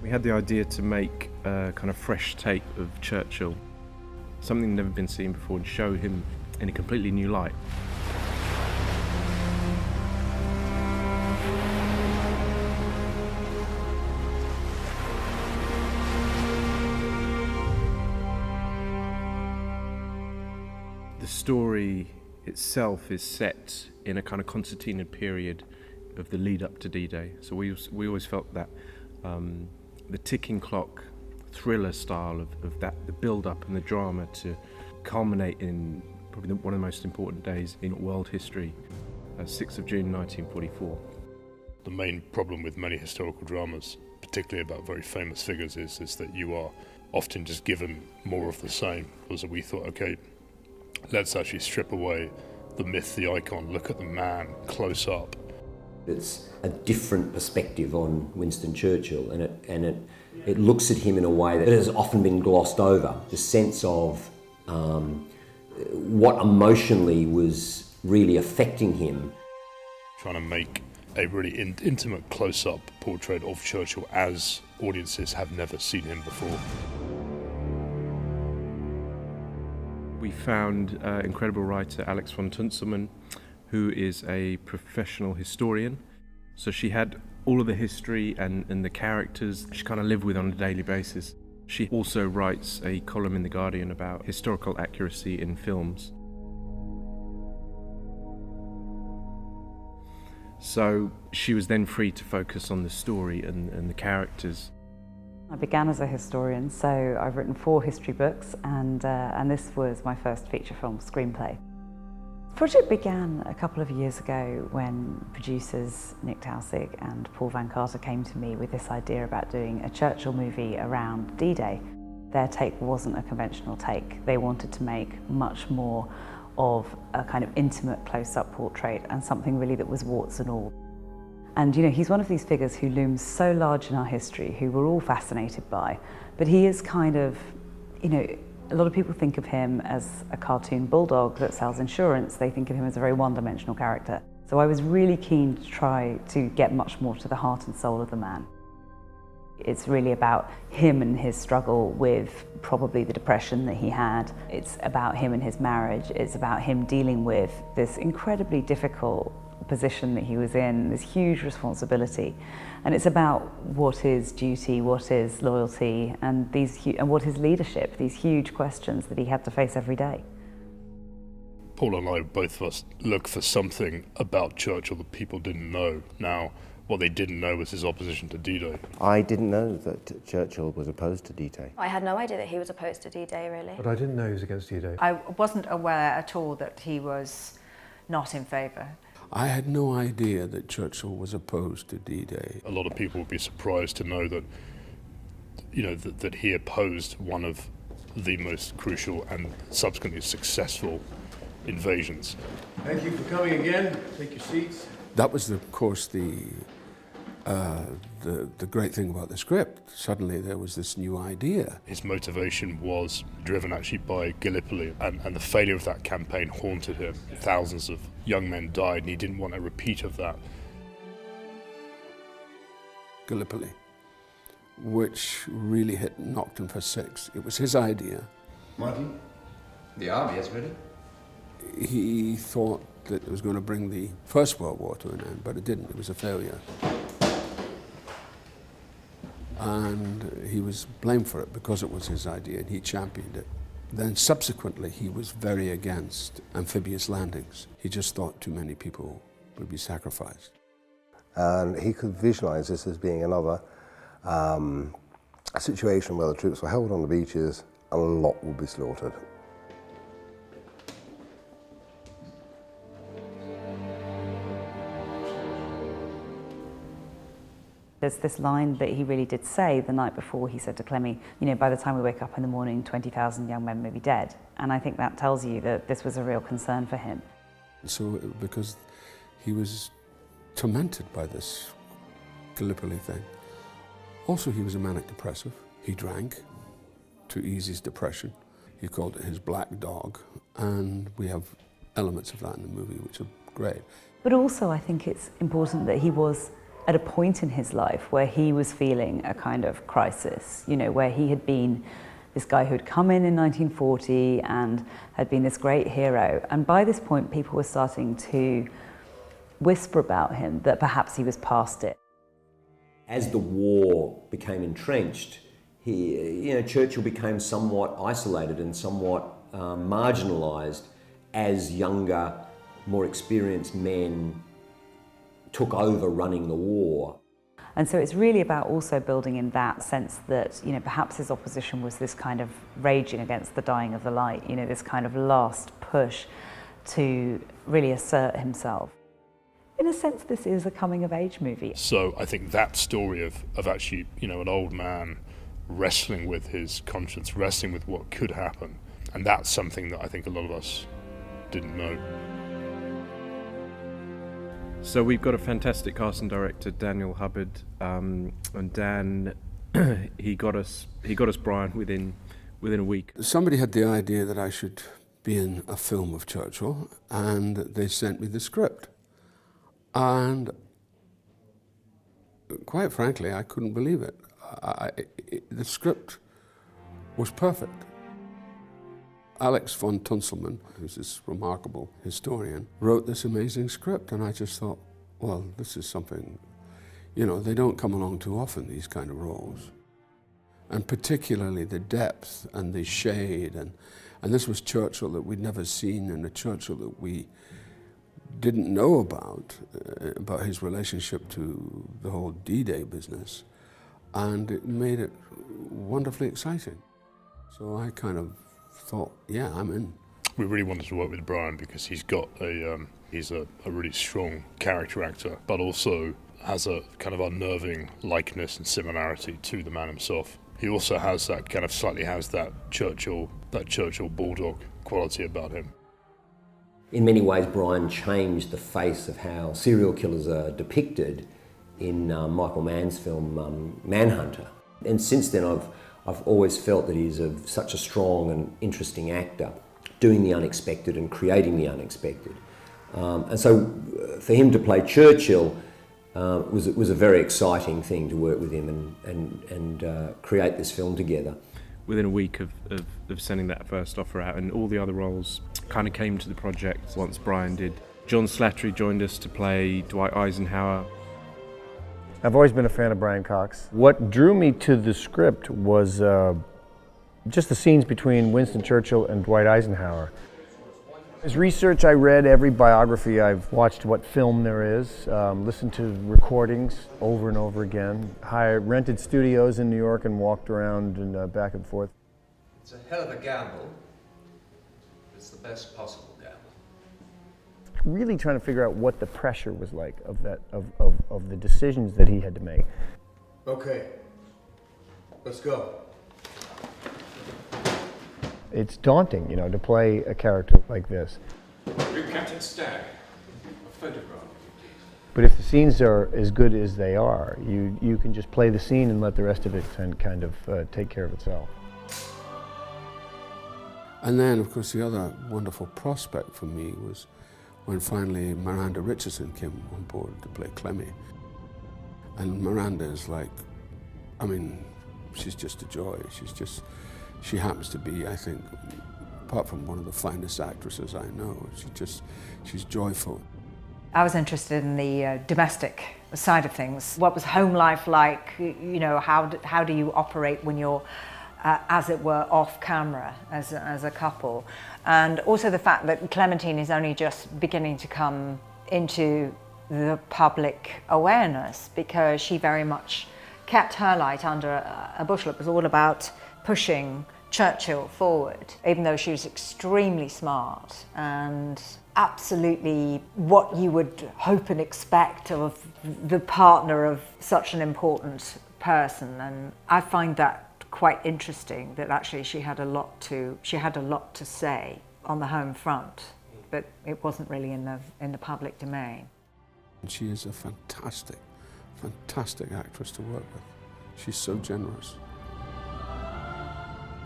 We had the idea to make a kind of fresh take of Churchill, something never been seen before, and show him in a completely new light. The story itself is set in a kind of concertina period of the lead up to D-Day. So we always felt that the ticking clock thriller style of that, the build-up and the drama to culminate in probably one of the most important days in world history, 6th of June 1944. The main problem with many historical dramas, particularly about very famous figures, is that you are often just given more of the same. So we thought, okay, let's actually strip away the myth, the icon, look at the man close up. It's a different perspective on Winston Churchill, and it looks at him in a way that has often been glossed over. The sense of what emotionally was really affecting him. Trying to make a really intimate close-up portrait of Churchill as audiences have never seen him before. We found incredible writer Alex von Tunzelmann, who is a professional historian. So she had all of the history and the characters she kind of lived with on a daily basis. She also writes a column in The Guardian about historical accuracy in films. So she was then free to focus on the story and the characters. I began as a historian, so I've written 4 history books, and this was my first feature film screenplay. The project began a couple of years ago when producers Nick Tausig and Paul Van Carter came to me with this idea about doing a Churchill movie around D-Day. Their take wasn't a conventional take. They wanted to make much more of a kind of intimate close-up portrait and something really that was warts and all. And you know, he's one of these figures who looms so large in our history, who we're all fascinated by, but he is kind of, you know, a lot of people think of him as a cartoon bulldog that sells insurance. They think of him as a very one-dimensional character. So I was really keen to try to get much more to the heart and soul of the man. It's really about him and his struggle with probably the depression that he had. It's about him and his marriage. It's about him dealing with this incredibly difficult position that he was in, this huge responsibility. And it's about what is duty, what is loyalty, and what is leadership, these huge questions that he had to face every day. Paul and I, both of us, look for something about Churchill that people didn't know. Now, what they didn't know was his opposition to D-Day. I didn't know that Churchill was opposed to D-Day. I had no idea that he was opposed to D-Day, really. But I didn't know he was against D-Day. I wasn't aware at all that he was not in favour. I had no idea that Churchill was opposed to D-Day. A lot of people would be surprised to know that, you know, that he opposed one of the most crucial and subsequently successful invasions. Thank you for coming again. Take your seats. That was, of course, the great thing about the script. Suddenly there was this new idea. His motivation was driven actually by Gallipoli, and the failure of that campaign haunted him. Thousands of young men died, and he didn't want a repeat of that. Gallipoli, which really knocked him for 6. It was his idea. Martin, the army is ready. He thought that it was going to bring the First World War to an end, but it didn't. It was a failure. And he was blamed for it because it was his idea and he championed it. Then subsequently he was very against amphibious landings. He just thought too many people would be sacrificed. And he could visualize this as being another situation where the troops were held on the beaches and a lot would be slaughtered. There's this line that he really did say the night before. He said to Clemmy, you know, by the time we wake up in the morning, 20,000 young men may be dead. And I think that tells you that this was a real concern for him. So, because he was tormented by this Gallipoli thing. Also, he was a manic depressive. He drank to ease his depression. He called it his black dog. And we have elements of that in the movie, which are great. But also, I think it's important that he was at a point in his life where he was feeling a kind of crisis, you know, where he had been this guy who'd come in 1940 and had been this great hero. And by this point, people were starting to whisper about him that perhaps he was past it. As the war became entrenched, Churchill became somewhat isolated and somewhat marginalised as younger, more experienced men took over running the war. And so it's really about also building in that sense that, you know, perhaps his opposition was this kind of raging against the dying of the light, you know, this kind of last push to really assert himself. In a sense, this is a coming-of-age movie. So I think that story of actually, you know, an old man wrestling with his conscience, wrestling with what could happen, and that's something that I think a lot of us didn't know. So we've got a fantastic casting director, Daniel Hubbard, and Dan, he got us Brian within a week. Somebody had the idea that I should be in a film of Churchill, and they sent me the script. And quite frankly, I couldn't believe it. The script was perfect. Alex von Tunselman, who's this remarkable historian, wrote this amazing script, and I just thought, well, this is something, you know, they don't come along too often, these kind of roles. And particularly the depth and the shade, and this was Churchill that we'd never seen, and a Churchill that we didn't know about his relationship to the whole D-Day business, and it made it wonderfully exciting. So I kind of thought, yeah, I'm in. We really wanted to work with Brian because he's got he's a really strong character actor, but also has a kind of unnerving likeness and similarity to the man himself. He also has that kind of slightly has that Churchill bulldog quality about him. In many ways, Brian changed the face of how serial killers are depicted in Michael Mann's film Manhunter. And since then, I've always felt that he's such a strong and interesting actor, doing the unexpected and creating the unexpected. And so for him to play Churchill was a very exciting thing to work with him and create this film together. Within a week of sending that first offer out, and all the other roles kind of came to the project once Brian did. John Slattery joined us to play Dwight Eisenhower. I've always been a fan of Brian Cox. What drew me to the script was just the scenes between Winston Churchill and Dwight Eisenhower. As research, I read every biography. I've watched what film there is, listened to recordings over and over again, rented studios in New York and walked around and back and forth. It's a hell of a gamble. It's the best possible gamble. Really trying to figure out what the pressure was like of the decisions that he had to make. Okay, let's go. It's daunting, you know, to play a character like this. Bring Captain Stagg a photograph. But if the scenes are as good as they are, you can just play the scene and let the rest of it kind of take care of itself. And then, of course, the other wonderful prospect for me was when finally Miranda Richardson came on board to play Clemmy. And Miranda is like, I mean, she's just a joy. She happens to be, I think, apart from one of the finest actresses I know, she's joyful. I was interested in the domestic side of things. What was home life like? You know, how do you operate when you're, as it were, off camera as a couple? And also the fact that Clementine is only just beginning to come into the public awareness, because she very much kept her light under a bushel. It was all about pushing Churchill forward, even though she was extremely smart and absolutely what you would hope and expect of the partner of such an important person. And I find that quite interesting, that actually she had a lot to say on the home front, but it wasn't really in the public domain. She is a fantastic actress to work with. She's so generous.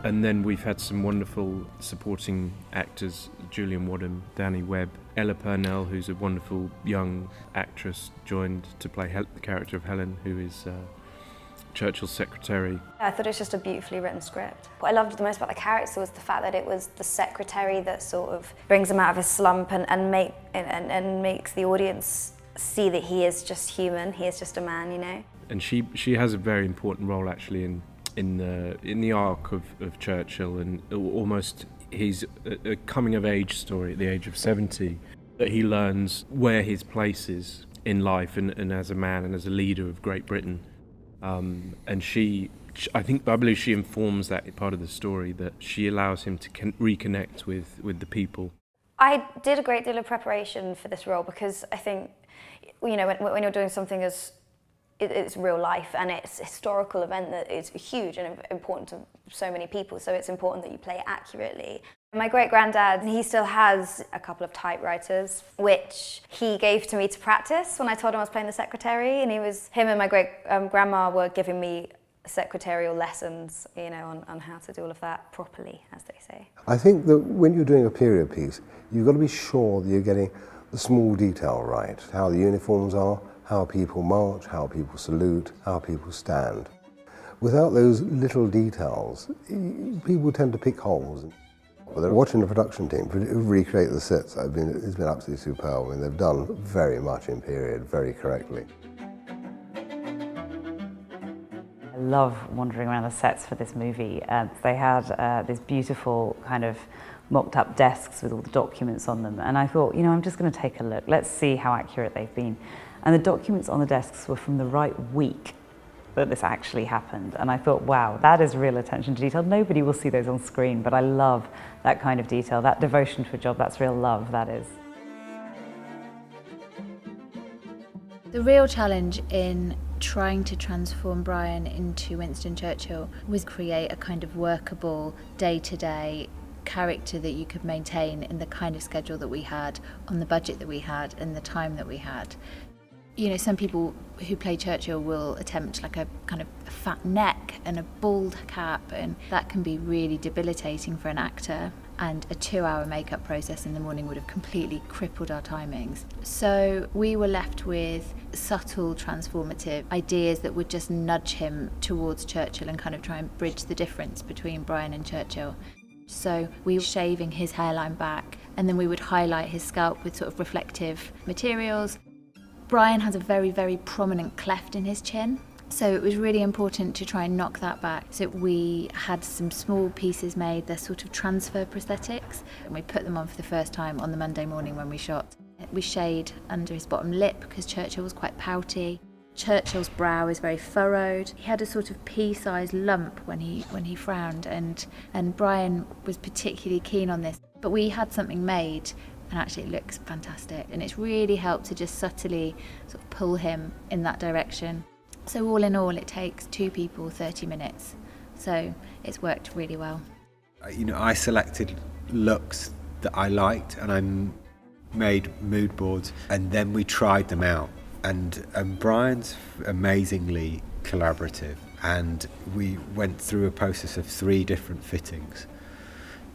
And then we've had some wonderful supporting actors, Julian Wadham, Danny Webb, Ella Purnell, who's a wonderful young actress, joined to play the character of Helen, who is Churchill's secretary. I thought it was just a beautifully written script. What I loved the most about the character was the fact that it was the secretary that sort of brings him out of his slump and makes the audience see that he is just human, he is just a man, you know. And she has a very important role actually in the arc of Churchill, and almost he's a coming of age story at the age of 70, that he learns where his place is in life and as a man and as a leader of Great Britain. And I believe she informs that part of the story, that she allows him to reconnect with the people. I did a great deal of preparation for this role because I think, you know, when you're doing something as it's real life and it's a historical event that is huge and important to so many people, so it's important that you play it accurately. My great-granddad, he still has a couple of typewriters, which he gave to me to practice when I told him I was playing the secretary, and him and my great-grandma were giving me secretarial lessons, you know, on how to do all of that properly, as they say. I think that when you're doing a period piece, you've got to be sure that you're getting the small detail right, how the uniforms are, how people march, how people salute, how people stand. Without those little details, people tend to pick holes. But watching the production team recreate the sets, it's been absolutely superb. I mean, they've done very much in period, very correctly. I love wandering around the sets for this movie. They had these beautiful kind of mocked up desks with all the documents on them, and I thought, you know, I'm just going to take a look. Let's see how accurate they've been. And the documents on the desks were from the right week that this actually happened, and I thought, wow, that is real attention to detail. Nobody will see those on screen, but I love that kind of detail, that devotion to a job. That's real love, that is. The real challenge in trying to transform Brian into Winston Churchill was create a kind of workable day-to-day character that you could maintain in the kind of schedule that we had, on the budget that we had, and the time that we had. You know, some people who play Churchill will attempt like a kind of a fat neck and a bald cap, and that can be really debilitating for an actor, and a 2-hour makeup process in the morning would have completely crippled our timings. So we were left with subtle transformative ideas that would just nudge him towards Churchill and kind of try and bridge the difference between Brian and Churchill. So we were shaving his hairline back, and then we would highlight his scalp with sort of reflective materials. Brian has a very, very prominent cleft in his chin, so it was really important to try and knock that back. So we had some small pieces made, they're sort of transfer prosthetics, and we put them on for the first time on the Monday morning when we shot. We shade under his bottom lip because Churchill was quite pouty. Churchill's brow is very furrowed. He had a sort of pea-sized lump when he frowned, and Brian was particularly keen on this. But we had something made, and actually it looks fantastic, and it's really helped to just subtly sort of pull him in that direction. So all in all, it takes 2 people 30 minutes, so it's worked really well. You know, I selected looks that I liked, and I made mood boards, and then we tried them out. And Brian's amazingly collaborative, and we went through a process of 3 different fittings,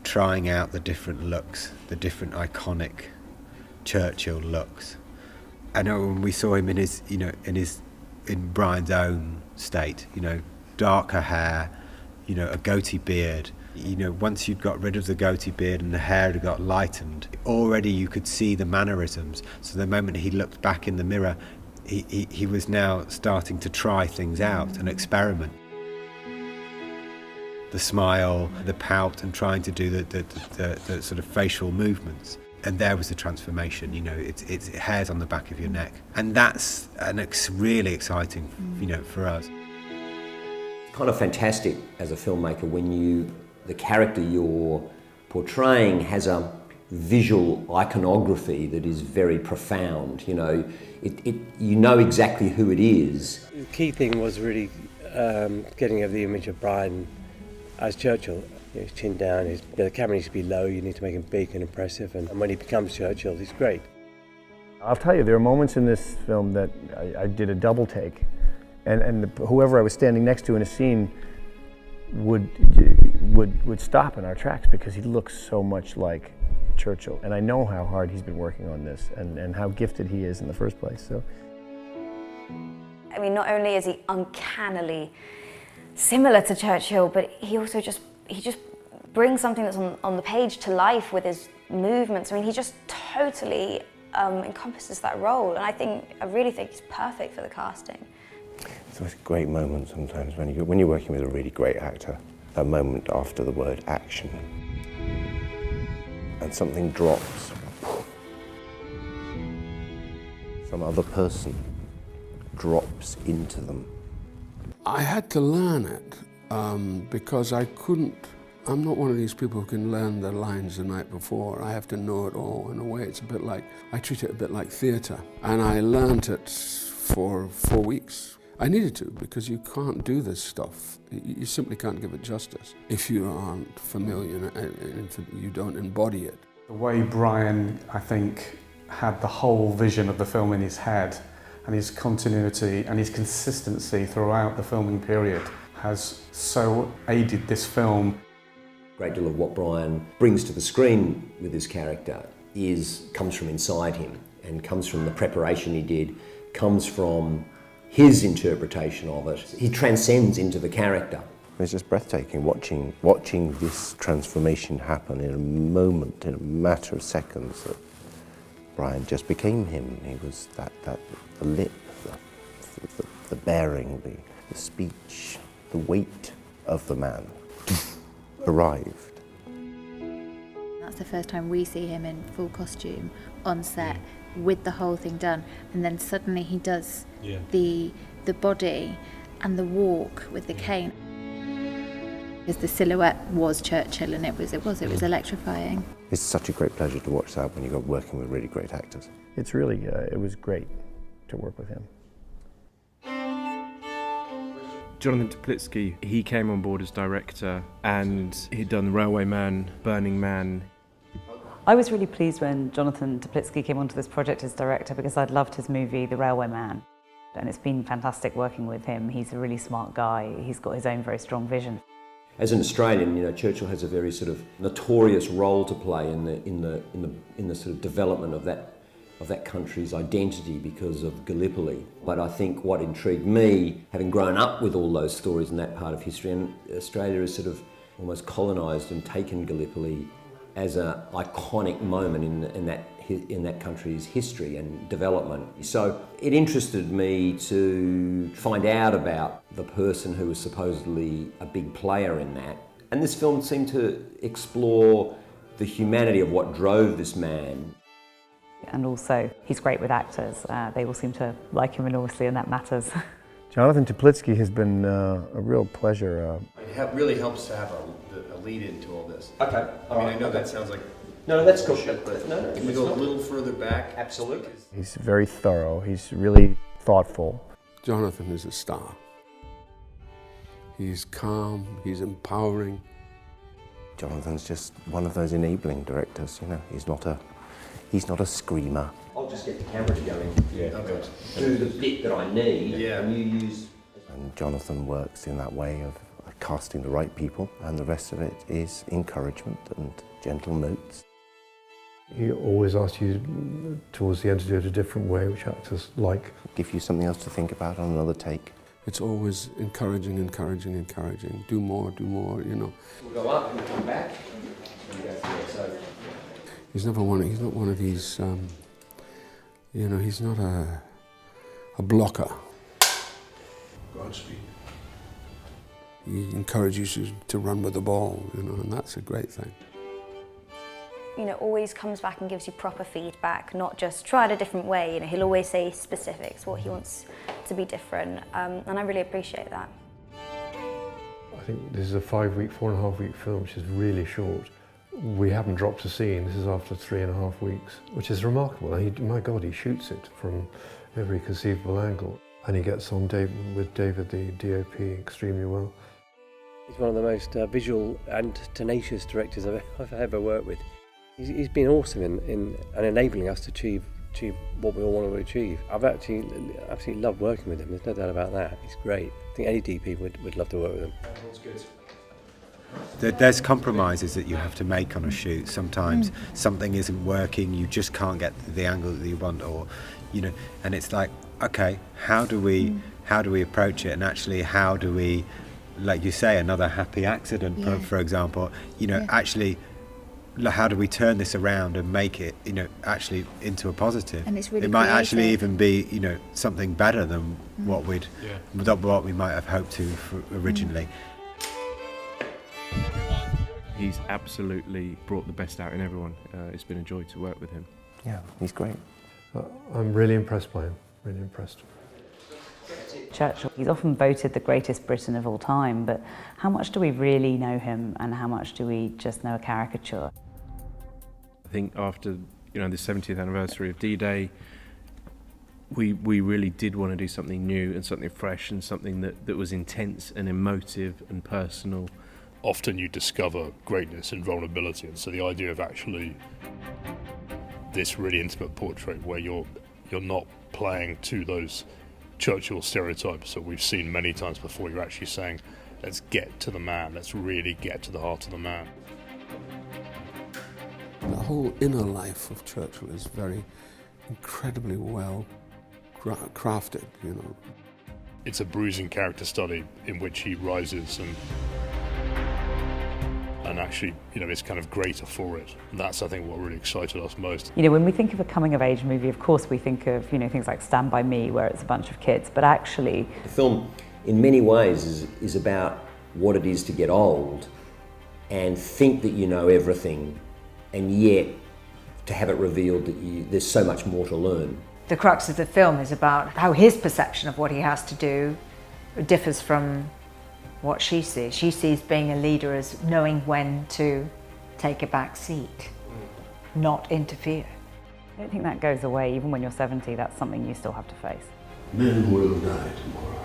trying out the different looks, the different iconic Churchill looks. And when we saw him in Brian's own state, you know, darker hair, you know, a goatee beard. You know, once you'd got rid of the goatee beard and the hair had got lightened, already you could see the mannerisms. So the moment he looked back in the mirror, he was now starting to try things out and experiment. The smile, the pout, and trying to do the sort of facial movements. And there was the transformation, you know, it's hairs on the back of your neck. And that's really exciting, you know, for us. It's kind of fantastic as a filmmaker when the character you're portraying has a visual iconography that is very profound. You know, you know exactly who it is. The key thing was really getting the image of Brian as Churchill. His chin down, the camera needs to be low, you need to make him big and impressive, and when he becomes Churchill, he's great. I'll tell you, there are moments in this film that I did a double take, and whoever I was standing next to in a scene would stop in our tracks because he looks so much like Churchill, and I know how hard he's been working on this and how gifted he is in the first place. So, I mean, not only is he uncannily similar to Churchill, but he also just brings something that's on the page to life with his movements. I mean, he just totally encompasses that role, and I really think he's perfect for the casting. It's always a great moment sometimes when you're working with a really great actor, a moment after the word action, and something drops. Some other person drops into them. I had to learn it because I couldn't. I'm not one of these people who can learn the lines the night before. I have to know it all. In a way, it's a bit like, I treat it a bit like theatre. And I learned it for 4 weeks. I needed to, because you can't do this stuff. You simply can't give it justice if you aren't familiar and if you don't embody it. The way Brian, I think, had the whole vision of the film in his head, and his continuity and his consistency throughout the filming period has so aided this film. A great deal of what Brian brings to the screen with his character comes from inside him, and comes from the preparation he did, comes from his interpretation of it. He transcends into the character. It's just breathtaking watching this transformation happen in a moment, in a matter of seconds. That Brian just became him. He was the lip, the bearing, the speech, the weight of the man arrived. That's the first time we see him in full costume on set with the whole thing done, and then suddenly he does the body and the walk with the cane. Because the silhouette was Churchill, and it was electrifying. It's such a great pleasure to watch that when you're working with really great actors. it's really, it was great to work with him. Jonathan Toplitsky, he came on board as director, and he'd done Railway Man, Burning Man. I was really pleased when Jonathan Toplitsky came onto this project as director, because I'd loved his movie The Railway Man, and it's been fantastic working with him. He's a really smart guy. He's got his own very strong vision. As an Australian, you know, Churchill has a very sort of notorious role to play in the sort of development of that country's identity because of Gallipoli. But I think what intrigued me, having grown up with all those stories in that part of history, and Australia has sort of almost colonised and taken Gallipoli as an iconic moment in that country's history and development. So it interested me to find out about the person who was supposedly a big player in that. And this film seemed to explore the humanity of what drove this man. And also, he's great with actors. They all seem to like him enormously, and that matters. Jonathan Toplitsky has been a real pleasure. It really helps to have a lead into all this. Okay. I mean, I know that sounds like... No, that's cool. But no, can we go a little further back? Absolutely. He's very thorough. He's really thoughtful. Jonathan is a star. He's calm, he's empowering. Jonathan's just one of those enabling directors, you know. He's not a screamer. I'll just get the camera going. Yeah. Okay. Do the bit that I need, and you use... And Jonathan works in that way of casting the right people, and the rest of it is encouragement and gentle notes. He always asks you towards the end to do it a different way, which actors like. Give you something else to think about on another take. It's always encouraging. Do more, you know. We'll go up and we'll come back. And go through it. So he's not one of these, you know, he's not a blocker. Godspeed. He encourages you to run with the ball, you know, and that's a great thing. You know, always comes back and gives you proper feedback, not just try it a different way. You know, he'll always say specifics, what he wants to be different, and I really appreciate that. I think this is a 5-week, 4.5-week film, which is really short. We haven't dropped a scene. This is after 3.5 weeks, which is remarkable. My God, he shoots it from every conceivable angle, and he gets on with David, the DOP, extremely well. He's one of the most visual and tenacious directors I've ever worked with. He's been awesome in enabling us to achieve what we all want to achieve. I've absolutely loved working with him, there's no doubt about that. He's great. I think any DP would love to work with him. That's good. There's compromises that you have to make on a shoot. Sometimes something isn't working, you just can't get the angle that you want, or and it's like, okay, how do we approach it, and actually how do we, like you say, another happy accident, for example, actually how do we turn this around and make it actually into a positive? And it's really it might creative. actually even be something better than what we might have hoped to originally. He's absolutely brought the best out in everyone. It's been a joy to work with him. Yeah, he's great. I'm really impressed by him, really impressed. Churchill, he's often voted the greatest Briton of all time, but how much do we really know him and how much do we just know a caricature? I think after the 70th anniversary of D-Day, we really did want to do something new and something fresh and something that was intense and emotive and personal. Often you discover greatness in vulnerability, and so the idea of actually this really intimate portrait where you're not playing to those Churchill stereotypes that we've seen many times before, you're actually saying, let's get to the man, let's really get to the heart of the man. The whole inner life of Churchill is very incredibly well crafted, It's a bruising character study in which he rises and actually, is kind of greater for it. And that's, I think, what really excited us most. When we think of a coming-of-age movie, of course we think of, things like Stand By Me, where it's a bunch of kids, but actually... The film, in many ways, is about what it is to get old and think that you know everything, and yet to have it revealed that there's so much more to learn. The crux of the film is about how his perception of what he has to do differs from what she sees. She sees being a leader as knowing when to take a back seat, not interfere. I don't think that goes away. Even when you're 70, that's something you still have to face. Men will die tomorrow.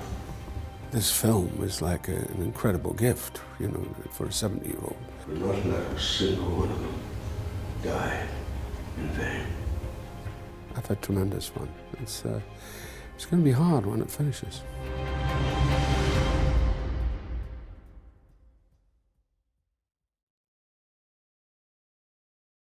This film is like an incredible gift, for a 70-year-old. But not let a single one of them die in vain. I've had tremendous fun. It's going to be hard when it finishes.